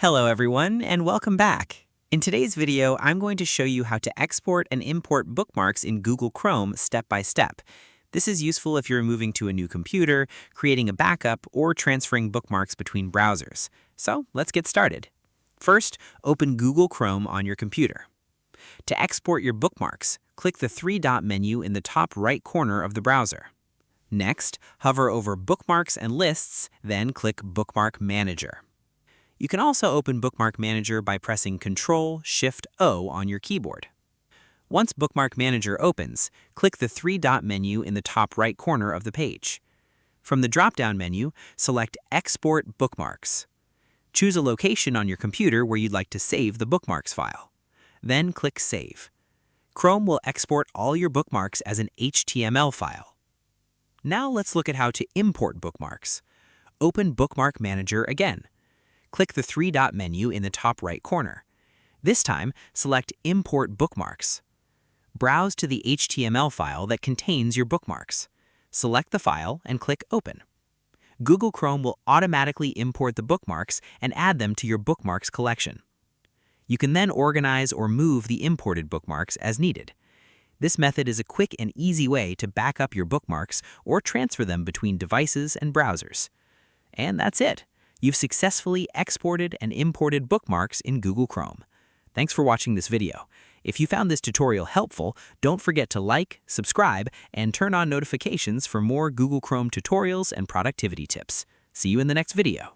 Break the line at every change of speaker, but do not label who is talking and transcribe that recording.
Hello everyone, and welcome back. In today's video, I'm going to show you how to export and import bookmarks in Google Chrome step by step. This is useful if you're moving to a new computer, creating a backup, or transferring bookmarks between browsers. So let's get started. First, open Google Chrome on your computer. To export your bookmarks, click the three-dot menu in the top right corner of the browser. Next, hover over Bookmarks and Lists, then click Bookmark Manager. You can also open Bookmark Manager by pressing Ctrl-Shift-O on your keyboard. Once Bookmark Manager opens, click the three-dot menu in the top right corner of the page. From the drop-down menu, select Export Bookmarks. Choose a location on your computer where you'd like to save the bookmarks file. Then click Save. Chrome will export all your bookmarks as an HTML file. Now let's look at how to import bookmarks. Open Bookmark Manager again. Click the three-dot menu in the top right corner. This time, select Import Bookmarks. Browse to the HTML file that contains your bookmarks. Select the file and click Open. Google Chrome will automatically import the bookmarks and add them to your bookmarks collection. You can then organize or move the imported bookmarks as needed. This method is a quick and easy way to back up your bookmarks or transfer them between devices and browsers. And that's it. You've successfully exported and imported bookmarks in Google Chrome. Thanks for watching this video. If you found this tutorial helpful, don't forget to like, subscribe, and turn on notifications for more Google Chrome tutorials and productivity tips. See you in the next video.